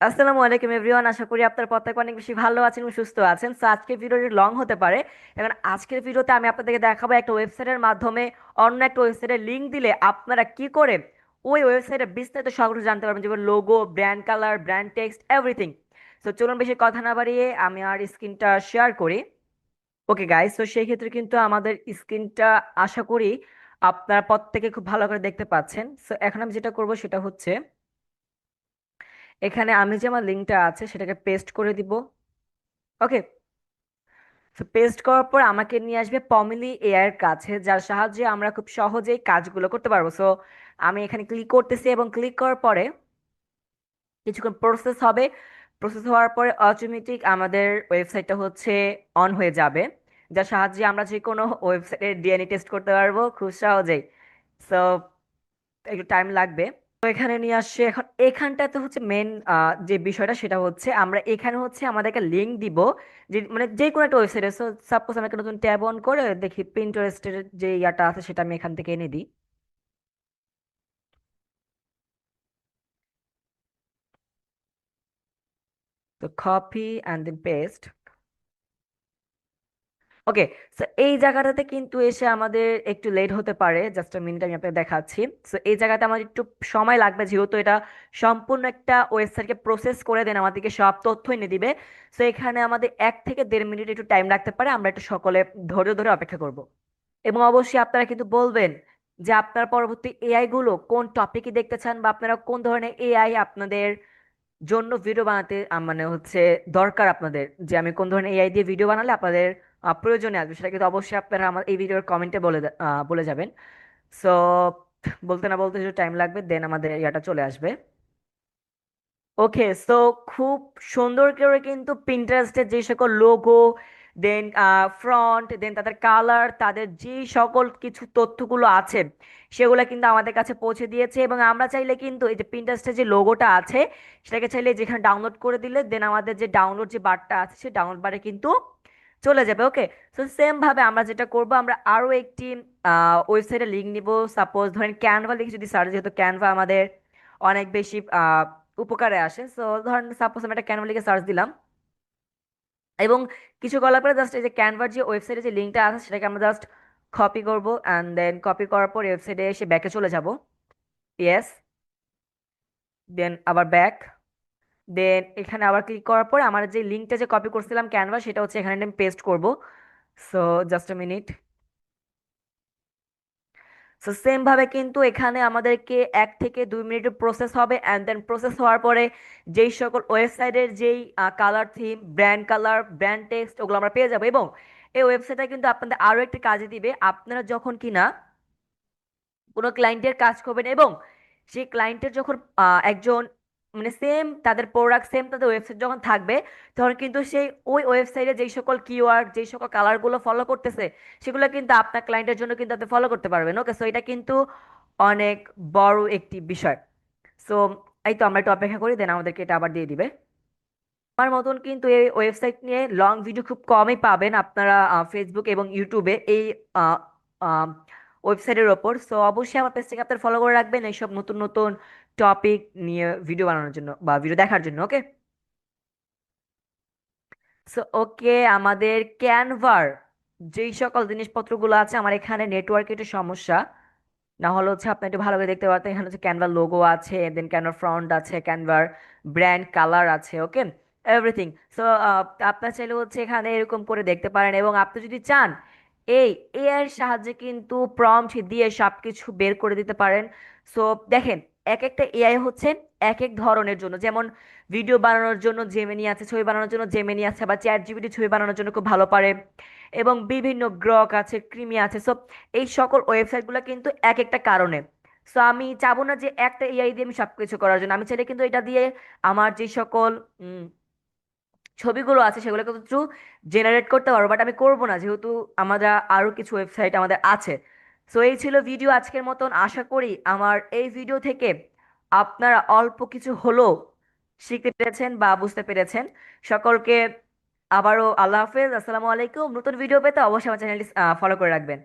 আসসালামু আলাইকুম এভরিওয়ান, আশা করি আপনার প্রত্যেক অনেক বেশি ভালো আছেন এবং সুস্থ আছেন। সো আজকের ভিডিওটি লং হতে পারে, এখন আজকের ভিডিওতে আমি আপনাদেরকে দেখাবো একটা ওয়েবসাইটের মাধ্যমে অন্য একটা ওয়েবসাইটের লিংক দিলে আপনারা কি করে ওই ওয়েবসাইটের বিস্তারিত সব কিছু জানতে পারবেন, যেমন logo, brand colour, brand text, everything. So চলুন বেশি কথা না বাড়িয়ে আমি আর স্ক্রিনটা শেয়ার করি। ওকে গাইস, তো সেই ক্ষেত্রে কিন্তু আমাদের স্ক্রিনটা আশা করি আপনারা প্রত্যেকে খুব ভালো করে দেখতে পাচ্ছেন। সো এখন আমি যেটা করব সেটা হচ্ছে, এখানে আমি যে আমার লিঙ্কটা আছে সেটাকে পেস্ট করে দিব। ওকে, তো পেস্ট করার পর আমাকে নিয়ে আসবে পমিলি এআই এর কাছে, যার সাহায্যে আমরা খুব সহজেই কাজগুলো করতে পারবো। সো আমি এখানে ক্লিক করতেছি এবং ক্লিক করার পরে কিছুক্ষণ প্রসেস হবে। প্রসেস হওয়ার পরে অটোমেটিক আমাদের ওয়েবসাইটটা হচ্ছে অন হয়ে যাবে, যার সাহায্যে আমরা যে কোনো ওয়েবসাইটে ডিএনএ টেস্ট করতে পারবো খুব সহজেই। সো একটু টাইম লাগবে। তো এখানে নিয়ে আসছে। এখন এখানটাতে হচ্ছে মেন যে বিষয়টা সেটা হচ্ছে আমরা এখানে হচ্ছে আমাদের একটা লিঙ্ক দিব, যে মানে যে কোনো একটা ওয়েবসাইটে। সো সাপোজ আমি একটা নতুন ট্যাব অন করে দেখি পিন্টারেস্টের যে ইয়াটা আছে সেটা আমি এখান থেকে এনে দিই। তো copy and then paste. Okay, so এই জায়গাটাতে কিন্তু এসে আমাদের একটু লেট হতে পারে, জাস্ট মিনিট আমি আপনাকে দেখাচ্ছি। সো এই জায়গাতে আমার একটু সময় লাগবে, যেহেতু এটা সম্পূর্ণ একটা ওয়েবসাইটকে প্রসেস করে দেন আমাদেরকে সব তথ্য এনে দিবে। সো এখানে আমাদের 1 থেকে 1.5 মিনিট একটু টাইম লাগতে পারে, আমরা একটু সকলে ধৈর্য ধরে অপেক্ষা করব। এবং অবশ্যই আপনারা কিন্তু বলবেন যে আপনার পরবর্তী এআই গুলো কোন টপিকে দেখতে চান, বা আপনারা কোন ধরনের এআই আপনাদের জন্য ভিডিও বানাতে মানে হচ্ছে দরকার আপনাদের, যে আমি কোন ধরনের এআই দিয়ে ভিডিও বানালে আপনাদের প্রয়োজনে আসবে, সেটা কিন্তু অবশ্যই আপনারা আমার এই ভিডিওর কমেন্টে বলে যাবেন। সো বলতে না বলতে একটু টাইম লাগবে, দেন আমাদের ইয়াটা চলে আসবে। ওকে, সো খুব সুন্দর করে কিন্তু পিন্টারেস্টের যে সকল লোগো, দেন ফ্রন্ট, দেন তাদের কালার, তাদের যে সকল কিছু তথ্যগুলো আছে সেগুলো কিন্তু আমাদের কাছে পৌঁছে দিয়েছে। এবং আমরা চাইলে কিন্তু এই যে পিন্টারেস্টের যে লোগোটা আছে সেটাকে চাইলে যেখানে ডাউনলোড করে দিলে দেন আমাদের যে ডাউনলোড যে বারটা আছে সেই ডাউনলোড বারে কিন্তু চলে যাবে। ওকে, সো সেম ভাবে আমরা যেটা করব, আমরা আরো একটি ওয়েবসাইটের লিঙ্ক নিব। সাপোজ ধরেন ক্যানভা লিখে যদি সার্চ, যেহেতু ক্যানভা আমাদের অনেক বেশি উপকারে আসে। সো ধরেন সাপোজ আমি একটা ক্যানভা লিখে সার্চ দিলাম, এবং কিছু করার পরে জাস্ট এই যে ক্যানভার যে ওয়েবসাইটে যে লিঙ্কটা আছে সেটাকে আমরা জাস্ট কপি করব, অ্যান্ড দেন কপি করার পর ওয়েবসাইটে এসে ব্যাকে চলে যাব। ইয়েস, দেন আবার ব্যাক, দেন এখানে আবার ক্লিক করার পর আমার যে লিঙ্কটা যে কপি করছিলাম ক্যানভা সেটা হচ্ছে এখানে আমি পেস্ট করব। So just a minute. So same ভাবে কিন্তু এখানে আমাদেরকে 1 থেকে 2 মিনিটের প্রসেস হবে, অ্যান্ড দেন প্রসেস হওয়ার পরে যেই সকল ওয়েবসাইটের যেই colour theme, brand colour, brand text ওগুলো আমরা পেয়ে যাবো। এবং এই ওয়েবসাইটটা কিন্তু আপনাদের আরো একটি কাজে দিবে, আপনারা যখন কিনা কোনো ক্লায়েন্টের কাজ করবেন এবং সেই ক্লায়েন্টের যখন একজন মানে সেম তাদের প্রোডাক্ট, সেম তাদের ওয়েবসাইট যখন থাকবে, তখন কিন্তু সেই ওই ওয়েবসাইটে যেই সকল কিওয়ার্ড, যেই সকল কালারগুলো ফলো করতেছে সেগুলো কিন্তু আপনার ক্লায়েন্টের জন্য কিন্তু আপনি ফলো করতে পারবেন। ওকে, সো এটা কিন্তু অনেক বড় একটি বিষয়। সো এই তো আমরা একটু অপেক্ষা করি, দেন আমাদেরকে এটা আবার দিয়ে দিবে। আমার মতন কিন্তু এই ওয়েবসাইট নিয়ে লং ভিডিও খুব কমই পাবেন আপনারা ফেসবুক এবং ইউটিউবে এই ওয়েবসাইটের ওপর। সো অবশ্যই আমার পেজটাকে আপনার ফলো করে রাখবেন এইসব নতুন নতুন টপিক নিয়ে ভিডিও বানানোর জন্য বা ভিডিও দেখার জন্য। ওকে, সো ওকে, আমাদের ক্যানভার যেই সকল জিনিসপত্রগুলো আছে, আমার এখানে নেটওয়ার্কের একটু সমস্যা, না হলে হচ্ছে আপনি একটু ভালো করে দেখতে পারতেন। এখানে হচ্ছে ক্যানভার লোগো আছে, দেন ক্যানভার ফ্রন্ট আছে, ক্যানভার ব্র্যান্ড কালার আছে। ওকে, এভরিথিং। সো আপনার চাইলে হচ্ছে এখানে এরকম করে দেখতে পারেন, এবং আপনি যদি চান এই এআই এর সাহায্যে কিন্তু প্রম্পট দিয়ে সবকিছু বের করে দিতে পারেন। সো দেখেন, এক একটা এআই হচ্ছে এক এক ধরনের জন্য, যেমন ভিডিও বানানোর জন্য জেমিনি আছে, ছবি বানানোর জন্য জেমিনি আছে, বা চ্যাট জিপিটি ছবি বানানোর জন্য খুব ভালো পারে, এবং বিভিন্ন গ্রক আছে, ক্রিমি আছে। সো এই সকল ওয়েবসাইটগুলো কিন্তু এক একটা কারণে। সো আমি চাবো না যে একটা এআই দিয়ে আমি সবকিছু করার জন্য, আমি চাইলে কিন্তু এটা দিয়ে আমার যে সকল ছবিগুলো আছে সেগুলো কিন্তু জেনারেট করতে পারবো, বাট আমি করবো না, যেহেতু আমাদের আরো কিছু ওয়েবসাইট আমাদের আছে। সো এই ছিল ভিডিও আজকের মতন। আশা করি আমার এই ভিডিও থেকে আপনারা অল্প কিছু হলেও শিখতে পেরেছেন বা বুঝতে পেরেছেন। সকলকে আবারও আল্লাহ হাফেজ, আসসালামু আলাইকুম। নতুন ভিডিও পেতে অবশ্যই আমার চ্যানেলটি ফলো করে রাখবেন।